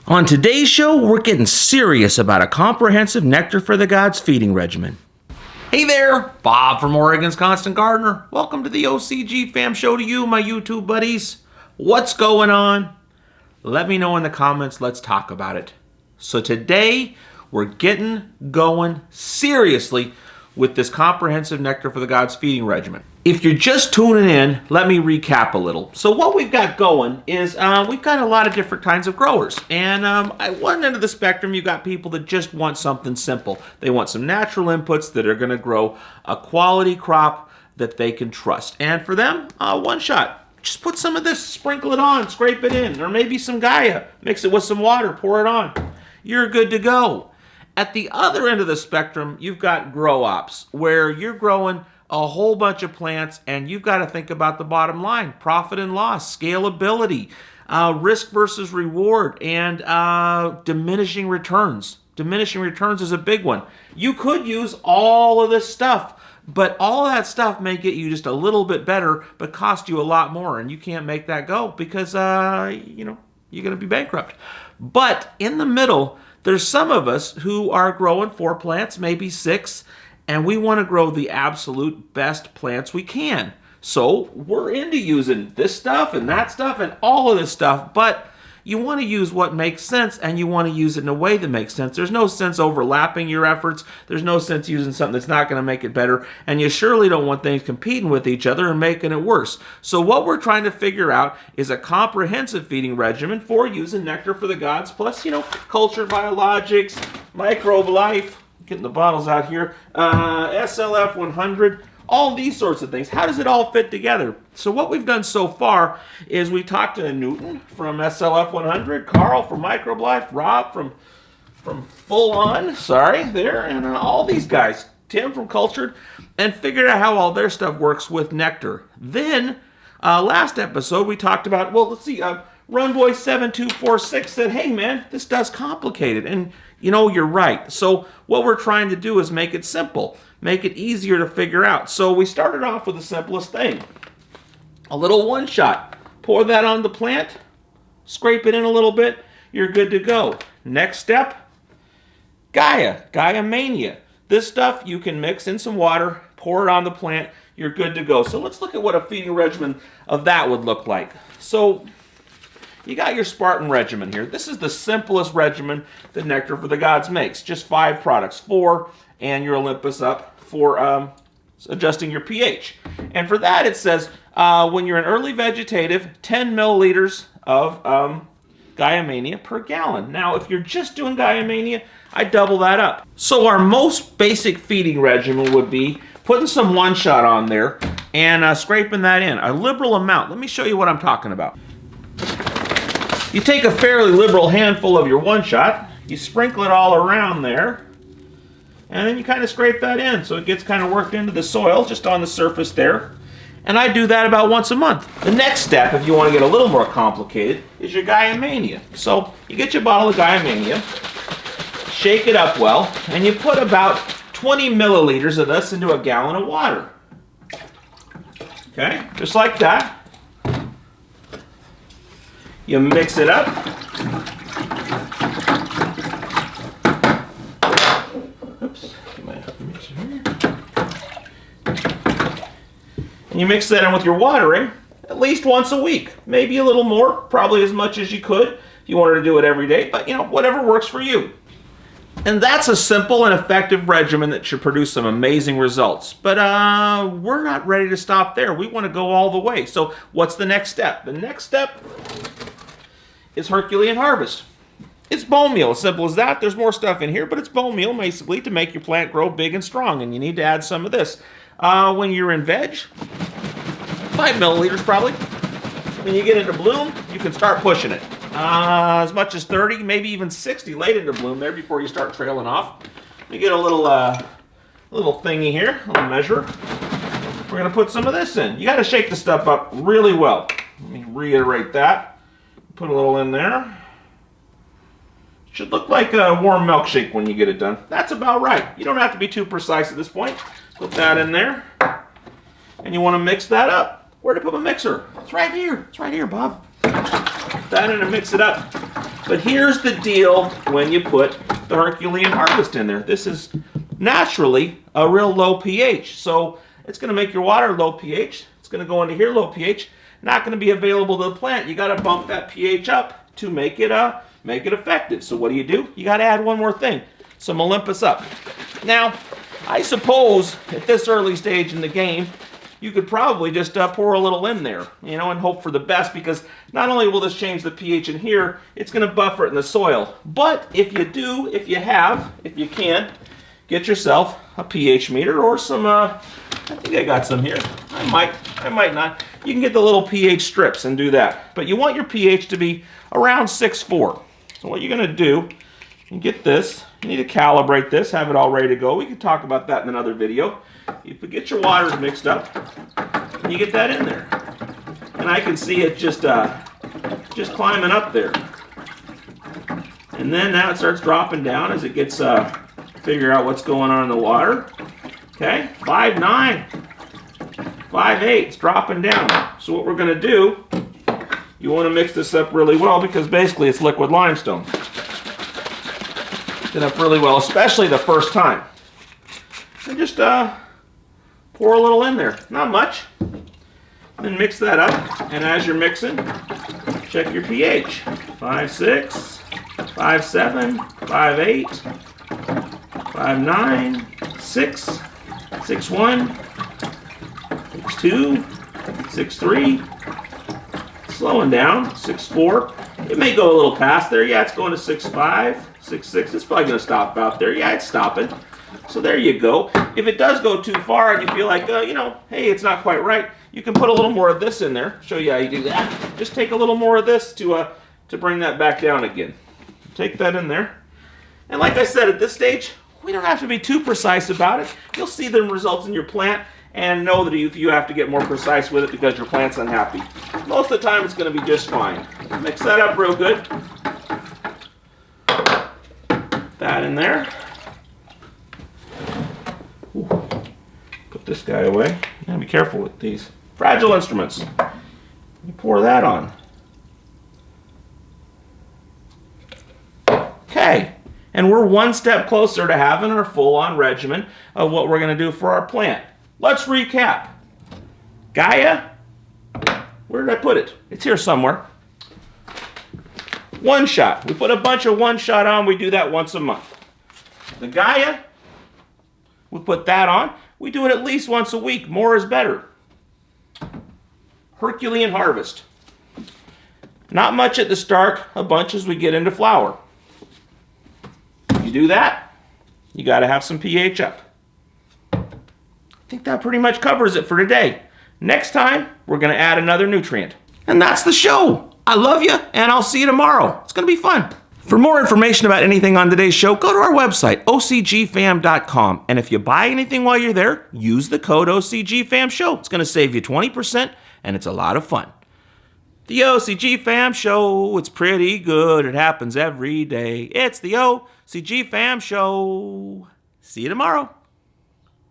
On today's show, we're getting serious about a comprehensive Nectar for the Gods feeding regimen. Hey there, Bob from Oregon's Constant Gardener. Welcome to the OCGFAM show to you, my YouTube buddies. What's going on? Let me know in the comments. Let's talk about it. So today, we're getting going seriously with this comprehensive Nectar for the Gods feeding regimen. If you're just tuning in, let me recap a little. So what we've got going is we've got a lot of different kinds of growers. And at one end of the spectrum, you've got people that just want something simple. They want some natural inputs that are going to grow a quality crop that they can trust. And for them, one shot. Just put some of this, sprinkle it on, scrape it in. Or maybe some Gaia, mix it with some water, pour it on. You're good to go. At the other end of the spectrum, you've got grow ops, where you're growing a whole bunch of plants, and you've got to think about the bottom line, profit and loss, scalability, risk versus reward, and diminishing returns. Diminishing returns is a big one. You could use all of this stuff, but all of that stuff may get you just a little bit better, but cost you a lot more, and you can't make that go because, you're going to be bankrupt. But in the middle, there's some of us who are growing 4 plants, maybe 6, and we want to grow the absolute best plants we can. So we're into using this stuff and that stuff and all of this stuff, but you want to use what makes sense, and you want to use it in a way that makes sense. There's no sense overlapping your efforts. There's no sense using something that's not going to make it better, and you surely don't want things competing with each other and making it worse. So what we're trying to figure out is a comprehensive feeding regimen for using Nectar for the Gods, plus, cultured biologics, microbe life, getting the bottles out here, SLF100, all these sorts of things. How does it all fit together? So what we've done so far is we talked to Newton from SLF100, Carl from Microbe Life, Rob from Full On, and all these guys, Tim from Cultured, and figured out how all their stuff works with Nectar. Then, last episode, we talked about, Runboy7246 said, hey man, this does complicated, and you're right. So what we're trying to do is make it simple, make it easier to figure out. So we started off with the simplest thing. A little one shot. Pour that on the plant, scrape it in a little bit, you're good to go. Next step, Gaia Mania. This stuff you can mix in some water, pour it on the plant, you're good to go. So let's look at what a feeding regimen of that would look like. So you got your Spartan regimen here. This is the simplest regimen that Nectar for the Gods makes. Just 5 products, 4, and your Olympus up for adjusting your pH. And for that, it says when you're an early vegetative, 10 milliliters of Gaia Mania per gallon. Now, if you're just doing Gaia Mania, I double that up. So our most basic feeding regimen would be putting some one shot on there and scraping that in. A liberal amount. Let me show you what I'm talking about. You take a fairly liberal handful of your one shot, you sprinkle it all around there, and then you kind of scrape that in so it gets kind of worked into the soil just on the surface there. And I do that about once a month. The next step, if you want to get a little more complicated, is your Gaia Mania. So you get your bottle of Gaia Mania, shake it up well, and you put about 20 milliliters of this into a gallon of water. Okay, just like that. You mix it up. Oops. And you mix that in with your watering at least once a week. Maybe a little more, probably as much as you could if you wanted to do it every day, but whatever works for you. And that's a simple and effective regimen that should produce some amazing results. But we're not ready to stop there. We want to go all the way. So what's the next step? The next step is Herculean harvest. It's bone meal, as simple as that. There's more stuff in here, but it's bone meal basically to make your plant grow big and strong, and you need to add some of this. When you're in veg, 5 milliliters probably. When you get into bloom, you can start pushing it. As much as 30, maybe even 60 late into bloom there before you start trailing off. You get a little thingy here, a little measure. We're going to put some of this in. You got to shake the stuff up really well. Let me reiterate that. Put a little in there. Should look like a warm milkshake when you get it done. That's about right. You don't have to be too precise at this point. Put that in there. And you want to mix that up. Where to put my mixer? It's right here. It's right here, Bob. Put that in and mix it up. But here's the deal when you put the Herculean Harvest in there. This is naturally a real low pH. So it's going to make your water low pH. It's going to go into here low pH. Not going to be available to the plant. You got to bump that pH up to make it effective. So what do? You got to add one more thing. Some Olympus Up. Now, I suppose at this early stage in the game, you could probably just pour a little in there, and hope for the best, because not only will this change the pH in here, it's going to buffer it in the soil. But if you can, get yourself a pH meter or some, I think I got some here. I might not. You can get the little pH strips and do that. But you want your pH to be around 6.4. So what you're going to do, you get this. You need to calibrate this, have it all ready to go. We can talk about that in another video. You get your waters mixed up, and you get that in there. And I can see it just climbing up there. And then now it starts dropping down as it gets, figure out what's going on in the water. Okay, 5.9, 5.8, it's dropping down. So what we're going to do, you want to mix this up really well, because basically it's liquid limestone. Mix it up really well, especially the first time. And just pour a little in there, not much. Then mix that up, and as you're mixing, check your pH. 5.6, 5.7, 5.8, 5.9, 6, 6.1, 6.2, 6.3, slowing down, 6.4. It may go a little past there. Yeah, it's going to 6.5, 6.6. It's probably going to stop about there. Yeah, it's stopping. So there you go. If it does go too far and you feel like, hey, it's not quite right, you can put a little more of this in there. Show you how you do that. Just take a little more of this to bring that back down again. Take that in there. And like I said, at this stage, we don't have to be too precise about it. You'll see the results in your plant and know that if you have to get more precise with it because your plant's unhappy. Most of the time, it's going to be just fine. Mix that up real good. That in there. Ooh. Put this guy away. You gotta be careful with these fragile instruments. You pour that on. Okay, and we're one step closer to having our full-on regimen of what we're going to do for our plant. Let's recap. Gaia, where did I put it? It's here somewhere. One shot. We put a bunch of one shot on. We do that once a month. The Gaia, we put that on. We do it at least once a week. More is better. Herculean Harvest. Not much at the start, a bunch as we get into flower. You do that, you got to have some pH up. I think that pretty much covers it for today. Next time, we're going to add another nutrient. And that's the show. I love you, and I'll see you tomorrow. It's going to be fun. For more information about anything on today's show, go to our website, OCGFAM311. And if you buy anything while you're there, use the code OCGFAMShow. It's going to save you 20%, and it's a lot of fun. The OCG Fam Show, it's pretty good. It happens every day. It's the OCG Fam Show. See you tomorrow.